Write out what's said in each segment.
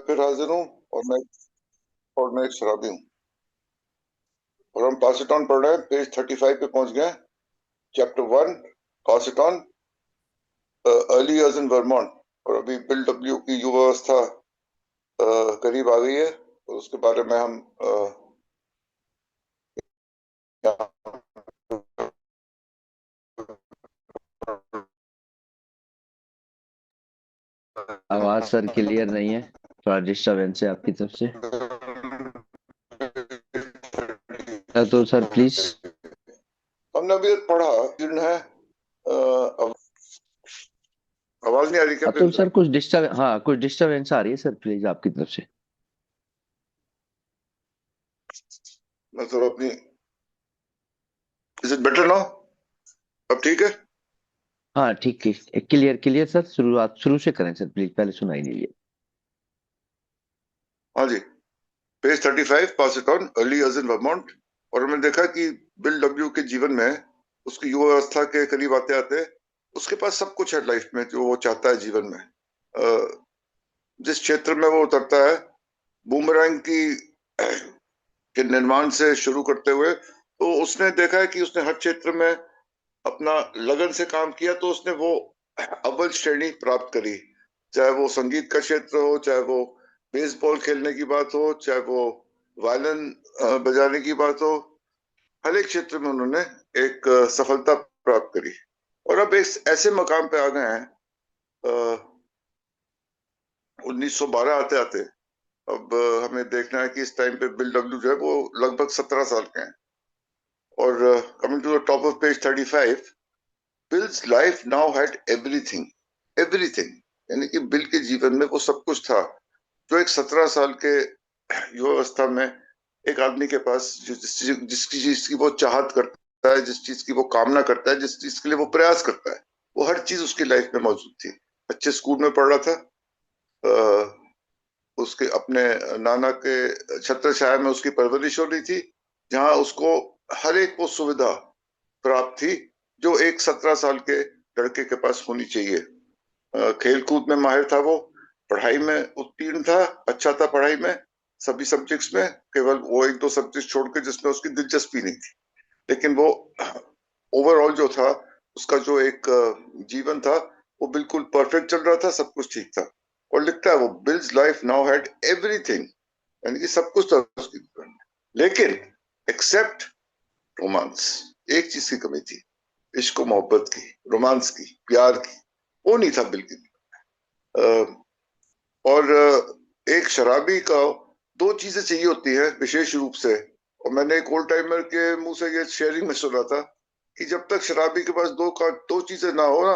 फिर हाजिर हूँ। और मैं एक शराबी हूँ। और हम पास इट ऑन पढ़ रहे हैं, पेज 35 पे पहुंच गए। Chapter 1, pass it on, early years in Vermont. और अभी बिल डब्ल्यू की युवावस्था करीब आ गई है, और उसके बारे में हम आवाज सर क्लियर नहीं है। थोड़ा डिस्टरबेंस है आपकी तरफ से। तो सर प्लीज। हमने अभी पढ़ा जीर्ण है। आवाज नहीं आ रही क्या तो फिर? सर कुछ डिस्टरबेंस आ रही है सर, प्लीज आपकी तरफ से। मैं थोड़ा अपनी, इज इट बेटर नाउ? अब ठीक है। हाँ ठीक ठीक, क्लियर क्लियर सर। शुरुआत शुरू से करें सर प्लीज, पहले सुनाई नहीं दिया। हाँ जी, page 35, pass it on, early years in Vermont. और हमने देखा कि बिल डब्ल्यू के जीवन में, उसकी युवावस्था के करीब आते आते, उसके पास सब कुछ है लाइफ में जो वो चाहता है जीवन में। जिस क्षेत्र में वो उतरता है, बूमरैंग की के निर्माण से शुरू करते हुए, तो उसने देखा है कि उसने हर क्षेत्र में अपना लगन से काम किया, तो उसने वो अव्वल श्रेणी प्राप्त करी। चाहे वो संगीत का क्षेत्र हो, चाहे वो बेसबॉल खेलने की बात हो, चाहे वो वायलिन बजाने की बात हो, हर एक क्षेत्र में उन्होंने एक सफलता प्राप्त करी। और अब एक ऐसे मकाम पे आ गए हैं, 1912 आते आते। अब हमें देखना है कि इस टाइम पे बिल डब्ल्यू जो है वो लगभग 17 साल के हैं। और coming to the top of page 35, bills life now had everything. Everything यानी कि बिल के जीवन में वो सब कुछ था जो एक 17 साल के युवावस्था में एक आदमी के पास, जिसकी चीज की वो चाहत करता है, जिस चीज की वो कामना करता है, जिस चीज के लिए वो प्रयास करता है, वो हर चीज उसकी लाइफ में मौजूद थी। अच्छे स्कूल में पढ़ रहा था, उसके अपने नाना के छत्र छाया में उसकी परवरिश हो रही थी, जहां उसको हर एक वो सुविधा प्राप्त थी जो एक 17 साल के लड़के के पास होनी चाहिए। खेल कूद में माहिर था वो, पढ़ाई में उत्तीर्ण था, अच्छा था पढ़ाई में, सभी सब्जेक्ट्स में, केवल वो एक दो सब्जेक्ट छोड़ के जिसमें उसकी दिलचस्पी नहीं थी। लेकिन वो ओवरऑल जो था, उसका जो एक जीवन था, वो बिल्कुल परफेक्ट चल रहा था, सब कुछ ठीक था। और लिखता है वो, bills life now had everything, यानी कि सब कुछ था उसकी जीवन में, लेकिन एक्सेप्ट रोमांस। एक चीज की कमी थी, इश्क मोहब्बत की, रोमांस की, प्यार की। वो नहीं था बिल्कुल। और एक शराबी का दो चीजें चाहिए होती है विशेष रूप से। और मैंने एक ओल्ड टाइमर के मुंह से ये शेयरिंग में सुना था कि जब तक शराबी के पास दो चीजें ना हो ना,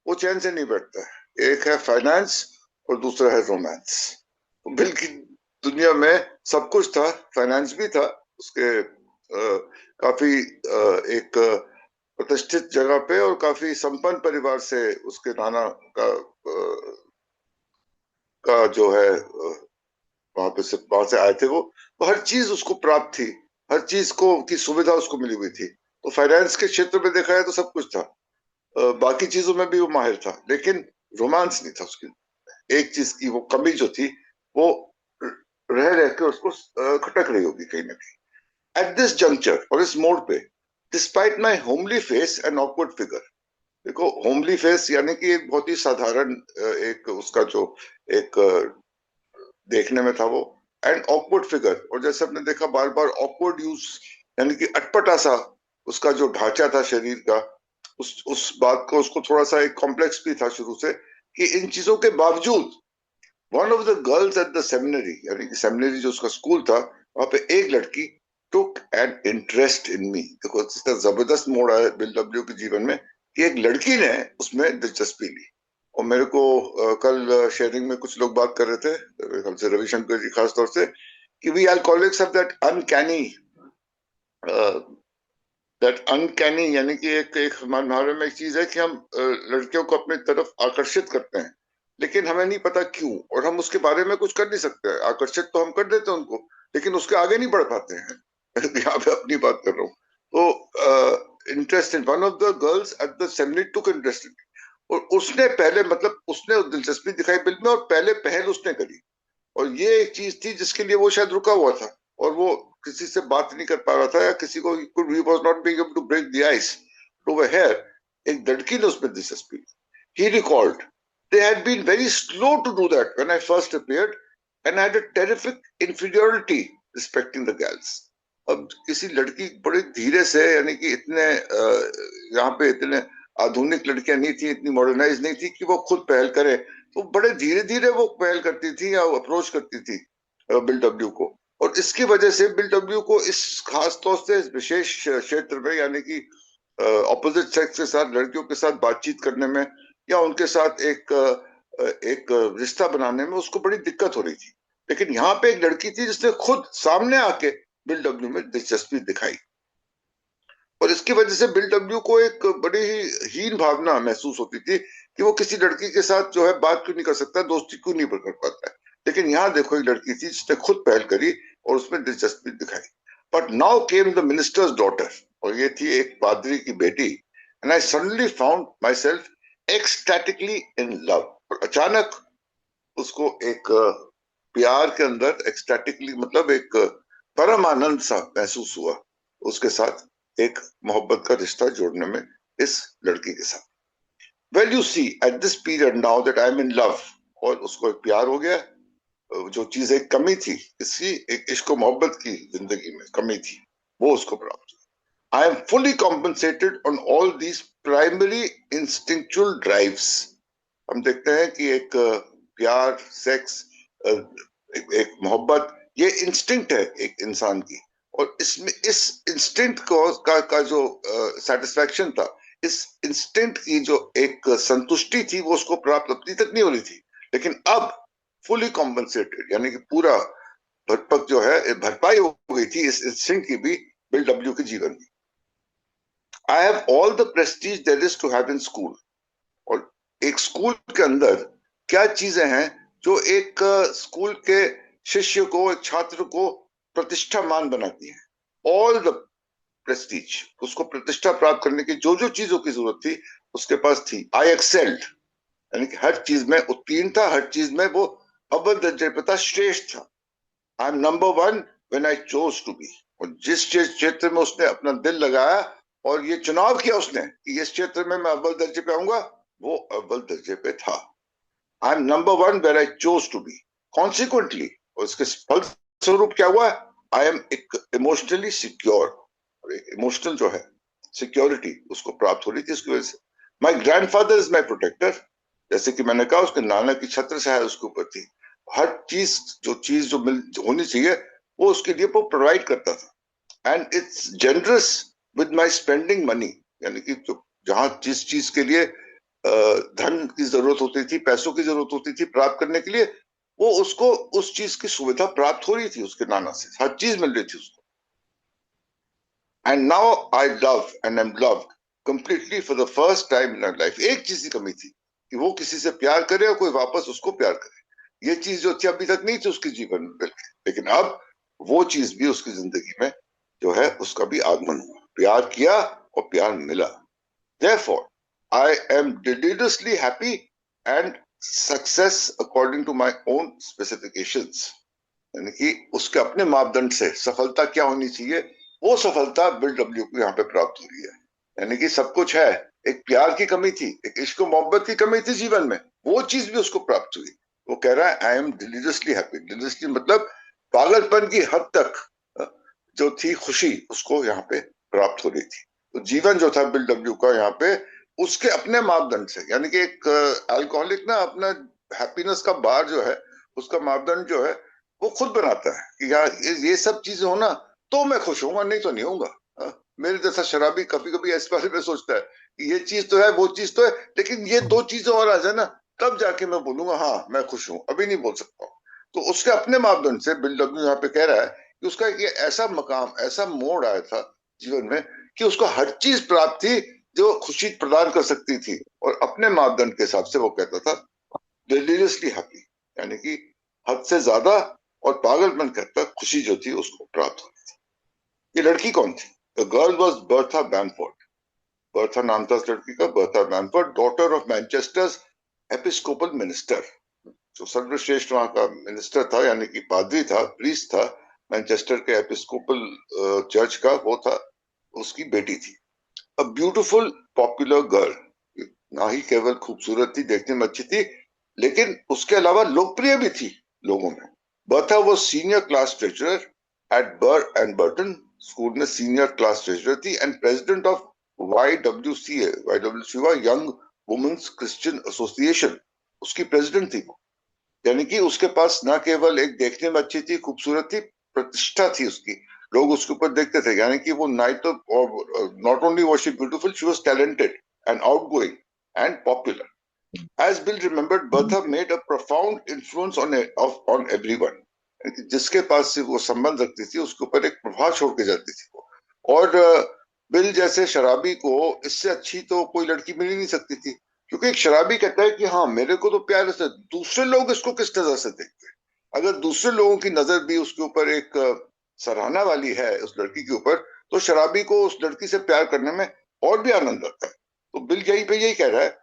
वो चैन से नहीं बैठता है। एक है फाइनेंस, और दूसरा है रोमांस। बिल की दुनिया में सब कुछ था, फाइनेंस भी था उसके, काफी एक प्रतिष्ठित जगह पे और काफी संपन्न परिवार से उसके नाना का का जो है वहां से आए थे वो। तो हर चीज उसको प्राप्त थी, हर चीज को की सुविधा उसको मिली हुई थी। तो फाइनेंस के क्षेत्र में देखा है तो सब कुछ था, बाकी चीजों में भी वो माहिर था, लेकिन रोमांस नहीं था उसकी। एक चीज की वो कमी जो थी, वो रह रह के उसको खटक रही होगी कहीं ना कहीं। एट दिस जंक्चर, और इस मोड़ पे, despite my homely face and awkward figure. देखो, होमली फेस यानी कि एक बहुत ही साधारण एक उसका जो एक देखने में था वो, एंड ऑकवर्ड फिगर। और जैसे हमने देखा बार बार ऑकवर्ड यूज, यानी कि अटपटा सा उसका जो ढांचा था शरीर का, उस बात को, उसको थोड़ा सा एक कॉम्प्लेक्स भी था शुरू से, कि इन चीजों के बावजूद one of the girls at the seminary, यानी कि सेमिनरी जो उसका स्कूल था, वहां पे एक लड़की टुक एन इंटरेस्ट इन मी। देखो इसका जबरदस्त मोड़ आया बिल डब्ल्यू के जीवन में, कि एक लड़की ने उसमें दिलचस्पी ली। और मेरे को कल शेयरिंग में कुछ लोग बात कर रहे थे, मेरे ख्याल से रविशंकर जी खास तौर से, कि we alcoholics have that uncanny, यानी कि एक हमारे में एक चीज है कि हम लड़कियों को अपनी तरफ आकर्षित करते हैं, लेकिन हमें नहीं पता क्यों, और हम उसके बारे में कुछ कर नहीं सकते। आकर्षित तो हम कर देते हैं उनको, लेकिन उसके आगे नहीं बढ़ पाते हैं। यहाँ पे अपनी बात कर रहा हूँ। तो interested, one of the girls at the seminary took interested, और उसने पहले, मतलब उसने दिलचस्पी दिखाई बिल में, और पहले पहल उसने करी। और ये एक चीज थी जिसके लिए वो शायद रुका हुआ था, और वो किसी से बात नहीं कर पा रहा था, या किसी को he was not being able to break the ice over here. एक लड़की ने उसमें दिलचस्पी, he recalled they had been very slow to do that when I first appeared and had a terrific inferiority respecting the girls. अब किसी लड़की बड़े धीरे से, यानी कि इतने यहाँ पे इतने आधुनिक लड़कियां नहीं थी, इतनी मॉडर्नाइज नहीं थी कि वो खुद पहल करे, तो बड़े धीरे धीरे वो पहल करती थी या अप्रोच करती थी बिल डब्ल्यू को। और इसकी वजह से बिल डब्ल्यू को इस खास तौर से इस विशेष क्षेत्र में, यानी कि ऑपोजिट सेक्स के साथ, लड़कियों के साथ बातचीत करने में या उनके साथ एक रिश्ता बनाने में उसको बड़ी दिक्कत हो रही थी। लेकिन यहाँ पे एक लड़की थी जिसने खुद सामने आके बिल डब्ल्यू में दिलचस्पी दिखाई, और इसकी वजह से बिल डब्ल्यू को एक बड़ी ही हीन भावना महसूस होती थी कि वो किसी लड़की के साथ जो है बात क्यों नहीं कर सकता, दोस्ती क्यों नहीं कर पाता है। लेकिन यहाँ देखो, एक लड़की थी जिसने खुद पहल करी और उसमें दिलचस्पी दिखाई। But now came the minister's daughter, और ये थी एक पादरी की बेटी, and I suddenly found myself ecstatically in love. और अचानक उसको एक प्यार के अंदर, एक्सटैटिकली मतलब एक परम आनंद सा महसूस हुआ उसके साथ, एक मोहब्बत का रिश्ता जोड़ने में इस लड़की के साथ। Well you see at this period now that I am in love, और उसको एक प्यार हो गया। जो चीज एक कमी थी इसकी, एक इश्क मोहब्बत की जिंदगी में कमी थी, वो उसको प्राप्त हुई। I am fully compensated on all these primary instinctual drives. हम देखते हैं कि एक प्यार, सेक्स, एक मोहब्बत, ये इंस्टिंक्ट है एक इंसान की, और इसमें इस इंस्टिंक्ट का जो सेटिस्फैक्शन था, इस इंस्टिंक्ट की जो एक संतुष्टि थी, वो उसको प्राप्त अभी तक नहीं हो रही थी। लेकिन अब फुली कॉम्पनसेटेड, यानी कि पूरा भरपक जो है, भरपाई हो गई थी इस इंस्टिंक्ट की भी बिल डब्ल्यू के जीवन में। I have all the prestige there is to have in school. और एक स्कूल के अंदर क्या चीजें हैं जो एक स्कूल के शिष्य को, एक छात्र को प्रतिष्ठामान बनाती है। ऑल द प्रेस्टीज, उसको प्रतिष्ठा प्राप्त करने की जो जो चीजों की जरूरत थी उसके पास थी। आई एक्सेल्ड, यानी कि हर चीज में उत्तीर्ण था, हर चीज में वो अव्वल दर्जे पे था, श्रेष्ठ था। I am number one when I chose to be. और जिस क्षेत्र में उसने अपना दिल लगाया और ये चुनाव किया उसने कि इस क्षेत्र में मैं अव्वल दर्जे पे आऊंगा, वो अव्वल दर्जे पे था। I am number one where I chose to be. Consequently, और इसके फलस्वरूप क्या हुआ, आई एम इमोशनली सिक्योर। और इमोशनल जो है सिक्योरिटी उसको प्राप्त हो रही थी इसकी वजह से। My grandfather is my protector, जैसे कि मैंने कहा उसके नाना की छत्र छाया उसके ऊपर थी। हर चीज जो होनी चाहिए वो उसके लिए वो प्रोवाइड करता था। And it's generous with my spending money, यानी कि जहां जिस चीज के लिए धन की जरूरत होती थी, पैसों की जरूरत होती थी प्राप्त करने के लिए, वो उसको उस चीज की सुविधा प्राप्त हो रही थी उसके नाना से, हर चीज मिल रही थी उसको। And now I love and am loved completely for the first time in my life. एक चीज की कमी थी कि वो किसी से प्यार करे और कोई वापस उसको प्यार करे। ये चीज जो थी अभी तक नहीं थी उसके जीवन में, लेकिन अब वो चीज भी उसकी जिंदगी में जो है उसका भी आगमन हुआ। प्यार किया और प्यार मिला। Therefore, I am deliriously happy and success according to my own specifications. यानी कि उसके अपने मापदंड से सफलता क्या होनी चाहिए, वो सफलता बिल डब्ल्यू को यहाँ पे प्राप्त हो रही है। यानी कि सब कुछ है, एक प्यार की कमी थी, एक इश्क मोहब्बत की कमी थी जीवन में, वो चीज भी उसको प्राप्त हुई। वो कह रहा है आई एम डिलीरियसली हैप्पी। डिलीरियसली मतलब पागलपन की हद तक जो थी खुशी उसको यहाँ पे प्राप्त हो रही थी। तो जीवन जो था बिल डब्ल्यू का यहाँ पे उसके अपने मापदंड से, यानी कि एक अल्कोहलिक ना अपना हैप्पीनेस का बार जो है उसका मापदंड जो है वो खुद बनाता है कि यार ये सब चीजें हो ना तो मैं खुश होऊंगा, नहीं तो नहीं होऊंगा। मेरे जैसा शराबी कभी कभी इस बारे में सोचता है कि ये चीज तो है, वो चीज तो है, लेकिन ये दो चीजें और आ जाए ना तब जाके मैं बोलूंगा हाँ मैं खुश हूं, अभी नहीं बोल सकता हूँ। तो उसके अपने मापदंड से बिल डब्ल्यू यहाँ पे कह रहा है कि उसका ये ऐसा मकाम, ऐसा मोड़ आया था जीवन में कि उसको हर चीज प्राप्त थी जो खुशी प्रदान कर सकती थी, और अपने मापदंड के हिसाब से वो कहता था डिलीरियसली हैप्पी, यानी कि हद से ज्यादा और पागलपन कहता खुशी जो थी उसको प्राप्त हो रही थी। ये लड़की कौन थी? The girl was Bertha बैनफोर्ड। Bertha नाम था उस लड़की का, Bertha बैनफोर्ड, daughter of Manchester Episcopal minister. जो सर्वश्रेष्ठ वहां का मिनिस्टर था, यानी कि पादरी था, प्रीस्ट था मैनचेस्टर के एपिस्कोपल चर्च का, वो था, उसकी बेटी थी। अ ब्यूटीफुल पॉपुलर गर्ल, ना ही केवल खूबसूरत थी, देखने में अच्छी थी, लेकिन उसके अलावा लोकप्रिय भी थी लोगों में। बर्था वो सीनियर क्लास ट्रेजरर एट बर एंड बर्टन स्कूल में, सीनियर क्लास ट्रेजरर थी, and president of YWCA, YWCA हुआ यंग वुमेन्स क्रिश्चियन एसोसिएशन, उसकी प्रेसिडेंट थी। यानी कि उसके पास ना केवल एक देखने में अच्छी थी, खूबसूरत थी, प्रतिष्ठा थी उसकी, लोग उसके ऊपर देखते थे। यानी कि वो night not only was she beautiful, she was talented and outgoing and popular. As Bill remembered, Bertha made a profound influence on everyone. जिसके पास से वो संबंध रखती थी उसके ऊपर एक प्रभाव छोड़ के जाती थी वो। और बिल जैसे शराबी को इससे अच्छी तो कोई लड़की मिल ही नहीं सकती थी, क्योंकि एक शराबी कहता है कि हाँ मेरे को तो प्यार से, दूसरे लोग इसको किस नजर से देखते हैं। अगर दूसरे लोगों की नजर भी उसके ऊपर एक सराहना वाली है उस लड़की के ऊपर, तो शराबी को उस लड़की से प्यार करने में और भी आनंद आता है। तो बिल यही पे यही कह रहा है,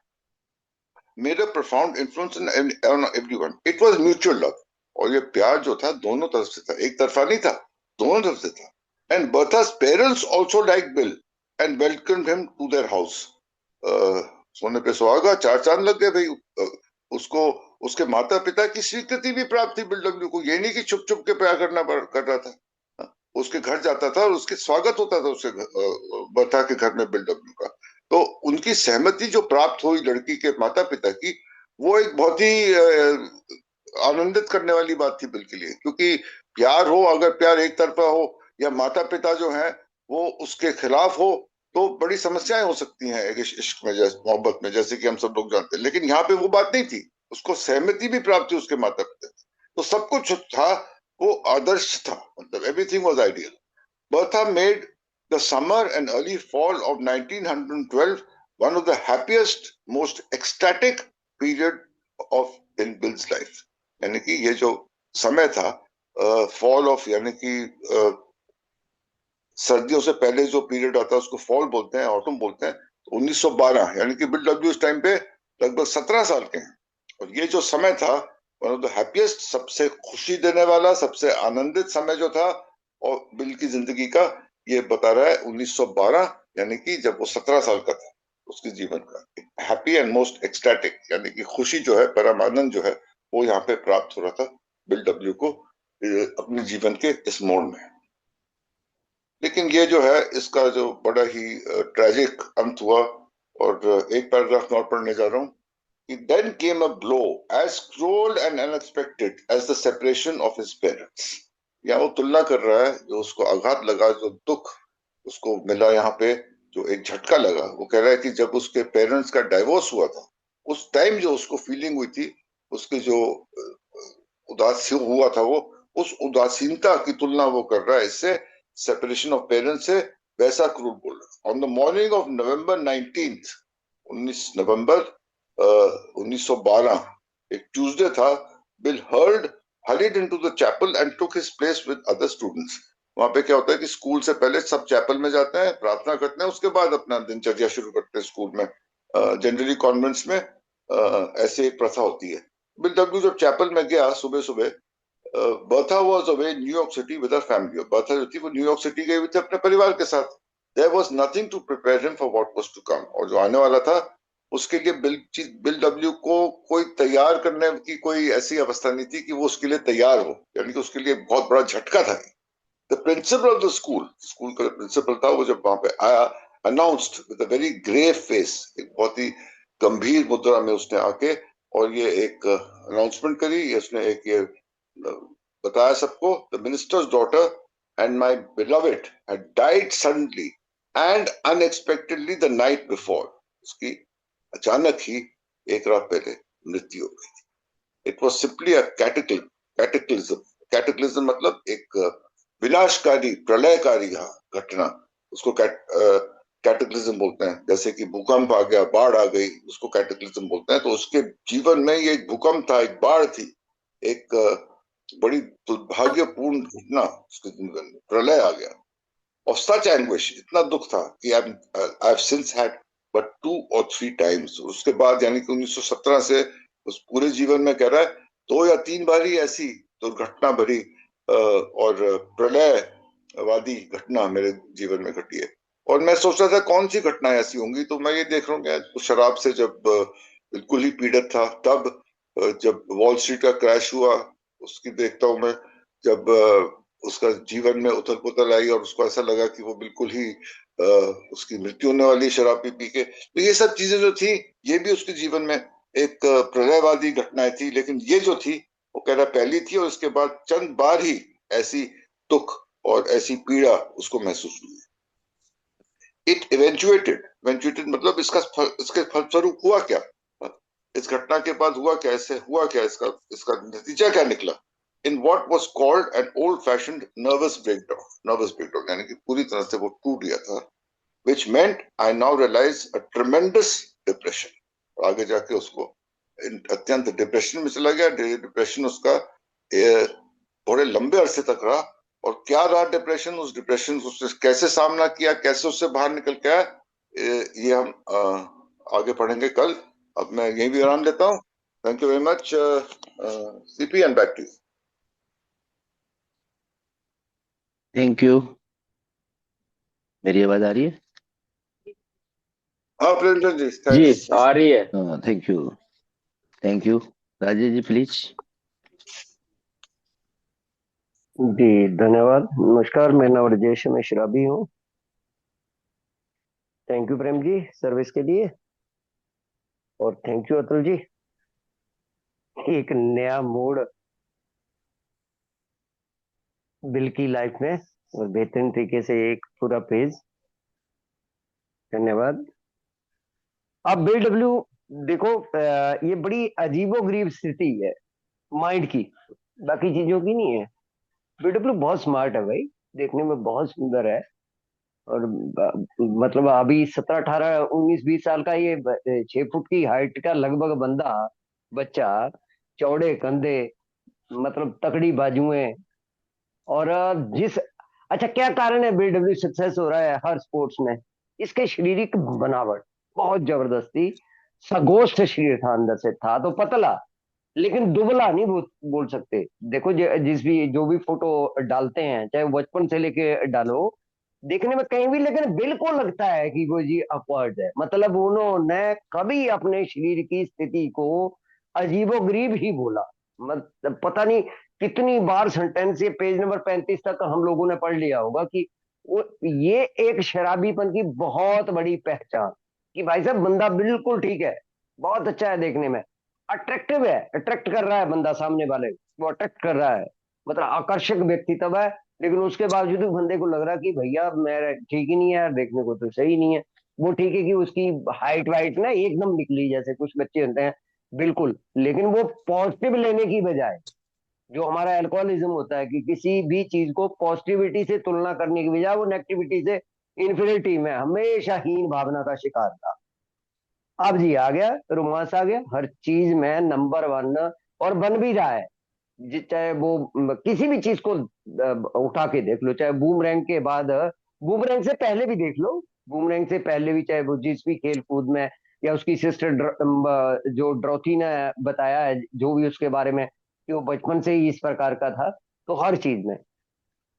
made a profound influence on everyone. It was mutual love. और ये प्यार जो था दोनों तरफ से था, एक तरफा नहीं था, दोनों तरफ से था. And Bertha's parents also liked Bill and welcomed him to their house. सोने पे सुहागा, चार चांद लग गए भाई. उसको उसके माता पिता की स्वीकृति भी प्राप्त थी बिल डब्ल्यू को, ये नहीं कि छुप छुप के प्यार कर रहा था. उसके घर जाता था और उसके स्वागत होता था उसके बर्था के घर में बिल डब्ल्यू का. तो उनकी सहमति जो प्राप्त हुई लड़की के माता पिता की, वो एक बहुत ही आनंदित करने वाली बात थी बिल के लिए, क्योंकि प्यार हो, अगर प्यार एक तरफा हो या माता पिता जो है वो उसके खिलाफ हो, तो बड़ी समस्याएं हो सकती हैं एक इश्क में, जैसे मोहब्बत में, जैसे कि हम सब लोग जानते हैं. लेकिन यहाँ पे वो बात नहीं थी, उसको सहमति भी प्राप्त थी उसके माता पिता की. तो सब कुछ था, वो आदर्श था, मतलब everything was ideal. Bertha made the summer and early fall of 1912 one of the happiest, most ecstatic period of in Bill's life. यानी कि ये जो समय था, फॉल ऑफ, यानी कि सर्दियों से पहले जो पीरियड आता है उसको फॉल बोलते हैं, ऑटम बोलते हैं. तो 1912, यानी कि बिल डब्ल्यू इस टाइम पे लगभग 17 साल के हैं. और ये जो समय था, वन ऑफ द हैप्पीएस्ट, सबसे खुशी देने वाला, सबसे आनंदित समय जो था और बिल की जिंदगी का, ये बता रहा है 1912, यानी कि जब वो 17 साल का था, उसके जीवन का हैप्पी एंड मोस्ट एक्सटैटिक, यानी कि खुशी जो है, परम आनंद जो है, वो यहाँ पे प्राप्त हो रहा था बिल डब्ल्यू को अपने जीवन के इस मोड़ में. लेकिन ये जो है इसका जो बड़ा ही ट्रेजिक अंत हुआ, और एक पैराग्राफ मैं और पढ़ने जा रहा हूँ. It then came a blow as cruel and unexpected as the separation of his parents. यहाँ वो तुलना कर रहा है, जो उसको आघात लगा, जो दुख उसको मिला यहाँ पे, जो एक झटका लगा, वो कह रहा है कि जब उसके पेरेंट्स का डाइवोर्स हुआ था, उस टाइम जो उसको फीलिंग हुई थी, उसके जो उदास हुआ था, वो उस उदासीनता की तुलना वो कर रहा है इससे, सेपरेशन ऑफ पेरेंट्स से, वैसा क्रूर बोल रहा. On the morning of November 19th, 19 नवंबर 1912, एक ट्यूसडे था, bill hurried into the chapel and took his place with other students. वहां पे क्या होता है कि स्कूल से पहले सब चैपल में जाते हैं, प्रार्थना करते हैं, उसके बाद अपना दिनचर्या शुरू करते हैं स्कूल में. जनरली कॉन्वेंट्स में ऐसे एक प्रथा होती है. बिल डब्ल्यू जब चैपल में गया सुबह सुबह, Bertha was away New York city with her family. Bertha जो थी वो न्यूयॉर्क सिटी गई हुई थी अपने परिवार के साथ. There was nothing to prepare him for what was to come. और जो आने वाला था उसके लिए बिल डब्ल्यू को कोई तैयार करने की कोई ऐसी अवस्था नहीं थी कि वो उसके लिए तैयार हो, यानी कि उसके लिए बहुत बड़ा झटका था. The principal of the school, school का प्रिंसिपल था, वो जब वहां पे आया, announced with a very grave face, एक बहुत ही गंभीर मुद्रा में उसने आके और ये एक अनाउंसमेंट करी. उसने एक ये बताया सबको, the minister's daughter and my beloved had died suddenly and unexpectedly the night before. उसकी अचानक ही एक रात पहले मृत्यु हो गई थी. It was simply a cataclysm. Cataclysm मतलब एक विनाशकारी, प्रलयकारी घटना, उसको कैटेक्लिज्म बोलते हैं. जैसे कि भूकंप आ गया, बाढ़ आ गई, उसको कैटेक्लिज्म बोलते हैं. तो उसके जीवन में ये एक भूकंप था, एक बाढ़ थी, एक बड़ी दुर्भाग्यपूर्ण घटना उसके जीवन में, प्रलय आ गया. और सच एंग्विश, इतना दुख था कि I have since had but 2 or 3 times. उसके बाद यानी कि 1917 से उस पूरे जीवन में कह रहा है 2 या 3 बार ही ऐसी दुर्घटना भरी और प्रलयवादी घटना मेरे जीवन में घटी है। और मैं सोच रहा था कौन सी घटनाएं ऐसी होंगी, तो मैं ये देख रहा हूँ कि शराब से जब बिल्कुल ही पीड़ित था, तब जब वॉल स्ट्रीट का क्रैश हुआ उसकी देखता हूँ मैं, जब उसका जीवन में उथल पुथल आई और उसको ऐसा लगा कि वो बिल्कुल ही उसकी मृत्यु होने वाली शराब पी के, तो ये सब चीजें जो थी ये भी उसके जीवन में एक प्रलयवादी घटनाएं थी। लेकिन ये जो थी वो कह रहा पहली थी, और इसके बाद चंद बार ही ऐसी दुख और ऐसी पीड़ा उसको महसूस हुई। इट इवेंचुएटेड मतलब इसके फलस्वरूप हुआ क्या, इस घटना के बाद हुआ क्या, इससे हुआ क्या, इसका इसका नतीजा क्या निकला। In what was called an old fashioned nervous breakdown, यानी कि पूरी तरह से वो टूट गया था। which meant I now realize a tremendous depression। आगे जाके उसको अत्यंत डिप्रेशन में चला गया। डिप्रेशन उसका थोड़े लंबे अरसे तक रहा। और क्या रहा डिप्रेशन, उस डिप्रेशन को उसने कैसे सामना किया, कैसे उससे बाहर निकल के आया, ये हम आगे पढ़ेंगे कल। अब मैं यही भी आराम लेता हूँ। Thank you very much CP, and back to you. Thank you. मेरी आवाज आ रही है? हाँ प्रेमचंद जी, जी थैंक्स। आ रही है। हाँ, thank you. Thank you. Rajesh ji please. जी धन्यवाद। नमस्कार, मेरा नाम राजेश है, मैं शराबी हूँ। Thank you Prem ji service के लिए, और थैंक यू अतुल जी। एक नया मोड़ बिल की लाइफ में, और बेहतरीन तरीके से एक पूरा पेज। धन्यवाद। अब बिल डब्ल्यू देखो, ये बड़ी अजीबोगरीब स्थिति है माइंड की, बाकी चीजों की नहीं है। बिल डब्ल्यू बहुत स्मार्ट है भाई, देखने में बहुत सुंदर है। और मतलब अभी 17 18 19 20 साल का ये 6 फुट की हाइट का लगभग बंदा, बच्चा, चौड़े कंधे, मतलब तकड़ी बाजुएं, और जिस, अच्छा क्या कारण है बिल डब्ल्यू सक्सेस हो रहा है हर स्पोर्ट्स में? इसके शारीरिक बनावट बहुत जबरदस्ती, सगोष्ठ शरीर था, अंदर से था तो पतला, लेकिन दुबला नहीं बोल सकते। देखो जिस भी जो भी फोटो डालते हैं, चाहे वो बचपन से लेके डालो, देखने में कहीं भी, लेकिन बिल्कुल लगता है कि वो जी अपवर्ड है। मतलब उन्होंने कभी अपने शरीर की स्थिति को अजीबोगरीब ही बोला। मतलब पता नहीं कितनी बार सेंटेंस, ये पेज नंबर 35 तक हम लोगों ने पढ़ लिया होगा कि वो, ये एक शराबीपन की बहुत बड़ी पहचान, कि भाई साहब बंदा बिल्कुल ठीक है, बहुत अच्छा है देखने में, अट्रैक्टिव है, अट्रैक्ट कर रहा है बंदा सामने वाले, वो अट्रैक्ट कर रहा है, मतलब आकर्षक व्यक्तित्व है। लेकिन उसके बावजूद भी बंदे को लग रहा कि भैया मैं ठीक ही नहीं है यार, देखने को तो सही नहीं है। वो ठीक है कि उसकी हाइट वाइट ना एकदम निकली, जैसे कुछ बच्चे होते हैं, बिल्कुल। लेकिन वो पॉजिटिव लेने की बजाय, जो हमारा एल्कोहलिज्म होता है कि किसी भी चीज को पॉजिटिविटी से तुलना करने की बजाय वो नेगेटिविटी से, इन्फिनिटी में हमेशा हीन भावना का शिकार था। अब जी आ गया, रोमांस आ गया, हर चीज में नंबर वन, और बन भी रहा है। चाहे वो किसी भी चीज को उठा के देख लो, चाहे बूमरैंग के बाद, बूमरैंग से पहले भी देख लो, बूमरैंग से पहले भी, चाहे वो जिस भी खेल कूद में, या उसकी सिस्टर जो ड्रोथी ने बताया है जो भी उसके बारे में, कि वो बचपन से ही इस प्रकार का था, तो हर चीज में।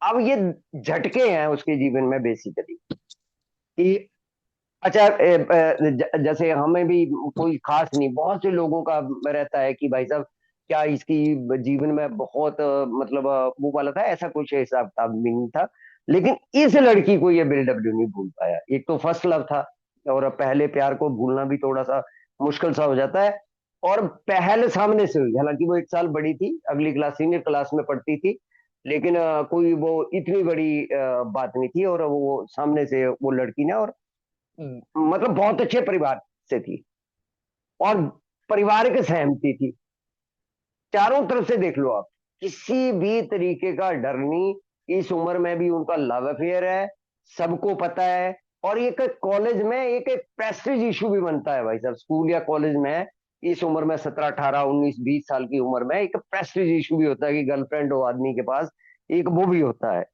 अब ये झटके हैं उसके जीवन में बेसिकली, कि अच्छा जैसे हमें भी कोई खास नहीं, बहुत से लोगों का रहता है कि भाई साहब क्या इसकी जीवन में बहुत मतलब वो वाला था, ऐसा कुछ हिसाब किताब भी नहीं था। लेकिन इस लड़की को ये बिल डब्ल्यू नहीं भूल पाया। एक तो फर्स्ट लव था, और पहले प्यार को भूलना भी थोड़ा सा मुश्किल सा हो जाता है। और पहले सामने से हुई, हालांकि वो 1 साल बड़ी थी, अगली क्लास सीनियर क्लास में पढ़ती थी, लेकिन कोई वो इतनी बड़ी बात नहीं थी। और वो सामने से वो लड़की ने, और मतलब बहुत अच्छे परिवार से थी, और पारिवारिक सहमति थी, चारों तरफ से देख लो आप, किसी भी तरीके का डर नहीं। इस उम्र में भी उनका लव अफेयर है, सबको पता है। और एक कॉलेज में एक प्रेस्टीज इशू भी बनता है भाई साहब, स्कूल या कॉलेज में इस उम्र में, 17 18 19 20 साल की उम्र में एक प्रेस्टीज इशू भी होता है, कि गर्लफ्रेंड हो आदमी के पास, एक वो भी होता है,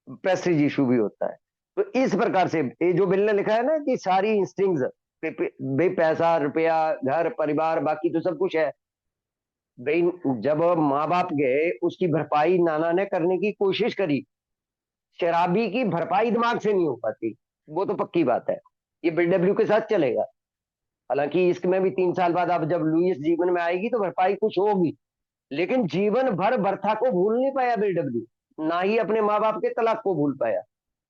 प्रेस्टीज इशू भी होता है। तो इस प्रकार से ये जो बिल ने लिखा है ना, कि सारी इंस्टिंक्ट्स, भाई पैसा रुपया घर परिवार बाकी तो सब कुछ है, भाई जब माँ बाप गए, उसकी भरपाई नाना ने करने की कोशिश करी। शराबी की भरपाई दिमाग से नहीं हो पाती, वो तो पक्की बात है। ये बीडब्ल्यू के साथ चलेगा। हालांकि इसमें भी 3 साल बाद अब जब लुईस जीवन में आएगी तो भरपाई कुछ होगी, लेकिन जीवन भर बर्था को भूल नहीं पाया बीडब्ल्यू, ना ही अपने माँ बाप के तलाक को भूल पाया।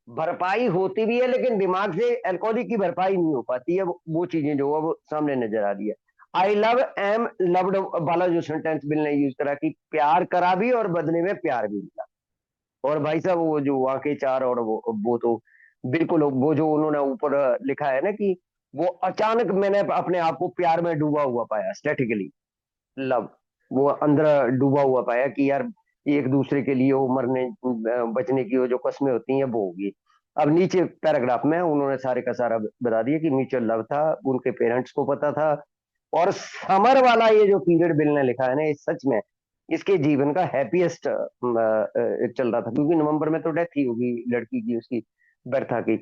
भरपाई होती भी है लेकिन दिमाग से अल्कोहलिक की भरपाई नहीं हो पाती है। वो चीजें जो है वो सामने नजर आ रही है। आई लव एम लव्ड वाला जो सेंटेंस बिल ने यूज करा कि प्यार करा भी और बदले में प्यार भी मिला। और भाई साहब वो जो वहां के चार और वो तो बिल्कुल वो जो उन्होंने ऊपर लिखा है ना कि वो अचानक मैंने अपने आप को प्यार में डूबा हुआ पाया, स्टैटिकली लव, वो अंदर डूबा हुआ पाया कि यार एक दूसरे के लिए वो मरने बचने की वो जो कस्में होती हैं वो होगी। अब नीचे पैराग्राफ में उन्होंने सारे का सारा बता दिया कि म्यूचुअल लव था, उनके पेरेंट्स को पता था। और समर वाला ये जो पीरियड बिल ने लिखा है ना, ये सच में इसके जीवन का हैप्पीएस्ट चल रहा था, क्योंकि नवंबर में तो डेथ ही होगी लड़की की, उसकी बर्था की।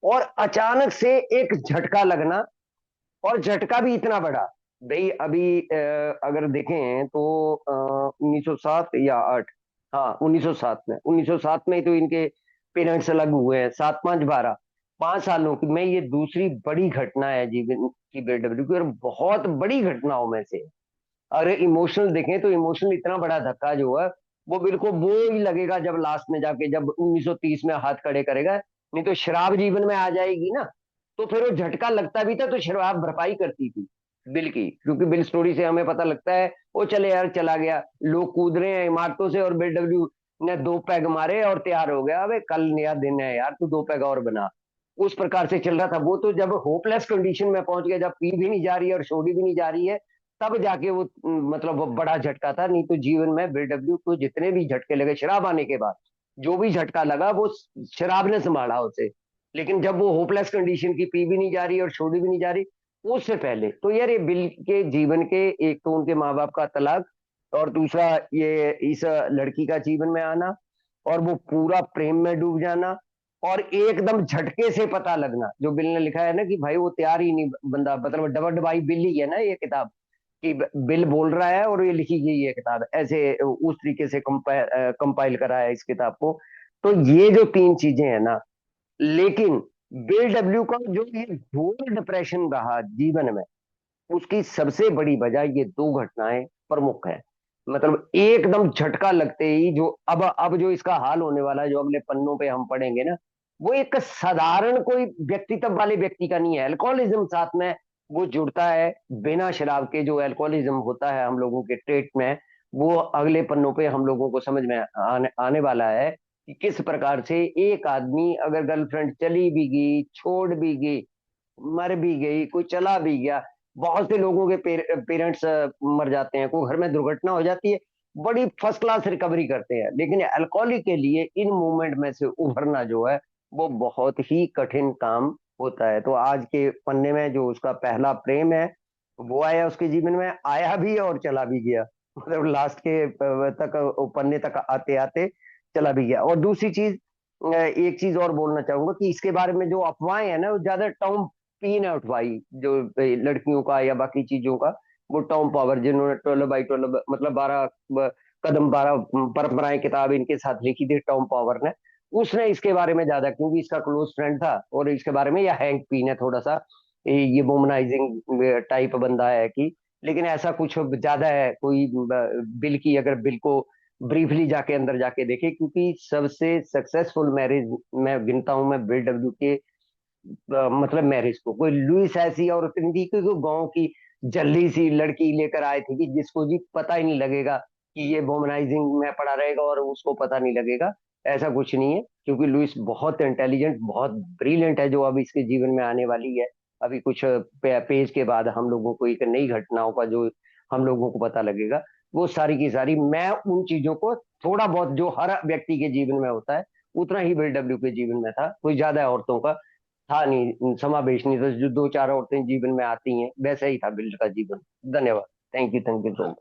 और अचानक से एक झटका लगना, और झटका भी इतना बड़ा। भाई अभी अगर देखें तो 1907 या 8, हाँ 1907 में, 1907 में ही तो इनके पेरेंट्स अलग हुए हैं। 7 5 12 5 सालों की में ये दूसरी बड़ी घटना है जीवन की बीडब्ल्यू की, और बहुत बड़ी घटनाओं में से। अगर इमोशनल देखें तो इमोशनल इतना बड़ा धक्का जो है वो बिल्कुल वो ही लगेगा जब लास्ट में जाके जब 1930 में हाथ खड़े करेगा। नहीं तो शराब जीवन में आ जाएगी ना, तो फिर वो झटका लगता भी था तो शराब भरपाई करती थी बिल की, क्योंकि बिल स्टोरी से हमें पता लगता है वो चले यार चला गया, लोग कूद रहे हैं इमारतों से और बिल डब्ल्यू ने 2 पैग मारे और तैयार हो गया, अबे कल नया दिन है यार, तू 2 पैग और बना। उस प्रकार से चल रहा था वो, तो जब होपलेस कंडीशन में पहुंच गया, जब पी भी नहीं जा रही है और छोड़ी भी नहीं जा रही है, तब जाके वो मतलब वो बड़ा झटका था। नहीं तो जीवन में बीडब्ल्यू को जितने भी झटके लगे शराब आने के बाद, जो भी झटका लगा वो शराब ने संभाला उसे। लेकिन जब वो होपलेस कंडीशन की, पी भी नहीं जा रही और छोड़ी भी नहीं जा रही, उससे पहले तो यार ये बिल के जीवन के, एक तो उनके माँ बाप का तलाक, और दूसरा ये इस लड़की का जीवन में आना, और वो पूरा प्रेम में डूब जाना, और एकदम झटके से पता लगना, जो बिल ने लिखा है ना कि भाई वो तैयार ही नहीं बंदा, मतलब डबल बाई बिल ही है ना ये किताब, कि बिल बोल रहा है और ये लिखी गई है किताब, ऐसे उस तरीके से कंपाइल करा है इस किताब को। तो ये जो 3 चीजें हैं ना, लेकिन बिल डब्ल्यू का जो ये घोर डिप्रेशन रहा जीवन में, उसकी सबसे बड़ी वजह ये 2 घटनाएं प्रमुख है। मतलब एकदम झटका लगते ही जो अब जो इसका हाल होने वाला है, जो अगले पन्नों पे हम पढ़ेंगे ना, वो एक साधारण कोई व्यक्तित्व वाले व्यक्ति का नहीं है। अल्कोहलिज्म साथ में वो जुड़ता है, बिना शराब के जो अल्कोहलिज्म होता है हम लोगों के ट्रेट में, वो अगले पन्नों पे हम लोगों को समझ में आने वाला है कि किस प्रकार से एक आदमी अगर गर्लफ्रेंड चली भी गई, छोड़ भी गई, मर भी गई, कोई चला भी गया, बहुत से लोगों के पेरेंट्स मर जाते हैं, कोई घर में दुर्घटना हो जाती है, बड़ी फर्स्ट क्लास रिकवरी करते हैं, लेकिन अल्कोहलिक के लिए इन मूवमेंट में से उभरना जो है वो बहुत ही कठिन काम होता है। तो आज के पन्ने में जो उसका पहला प्रेम है वो आया उसके जीवन में, आया भी और चला भी गया, मतलब लास्ट के तक पन्ने तक आते आते चला भी गया। और दूसरी चीज, एक चीज और बोलना चाहूंगा कि इसके बारे में जो अफवाहें है ना, वो ज्यादा टॉम पी ने उठवाई, जो लड़कियों का या बाकी चीजों का, वो टॉम पावर जिन्होंने 12 बाई 12 मतलब 12 कदम 12 परंपराएं किताब इनके साथ लिखी थी, टॉम पावर ने, उसने इसके बारे में ज्यादा, क्योंकि इसका क्लोज फ्रेंड था, और इसके बारे में, या हैंक पी ने थोड़ा सा ये वुमनाइजिंग टाइप बंदा है कि, लेकिन ऐसा कुछ ज्यादा है कोई बिल की, अगर बिल को ब्रीफली जाके अंदर जाके देखे, क्योंकि सबसे सक्सेसफुल मैरिज मैं गिनता हूं मैं बिल डब्ल्यू के मतलब मैरिज को। कोई लुइस ऐसी औरत नहीं थी कि गांव की जल्दी सी लड़की लेकर आए थे कि जिसको जी पता ही नहीं लगेगा कि ये वोमनाइजिंग में पड़ा रहेगा और उसको पता नहीं लगेगा, ऐसा कुछ नहीं है। क्योंकि लुइस बहुत इंटेलिजेंट, बहुत ब्रिलियंट है, जो अब इसके जीवन में आने वाली है। अभी कुछ पेज के बाद हम लोगों को एक नई घटनाओं का जो हम लोगों को पता लगेगा, वो सारी की सारी मैं उन चीजों को थोड़ा बहुत जो हर व्यक्ति के जीवन में होता है उतना ही बिल डब्ल्यू के जीवन में था, कोई ज्यादा औरतों का था नहीं, समावेश नहीं था, जो 2 4 औरतें जीवन में आती हैं वैसा ही था बिल का जीवन। धन्यवाद। Thank you so much.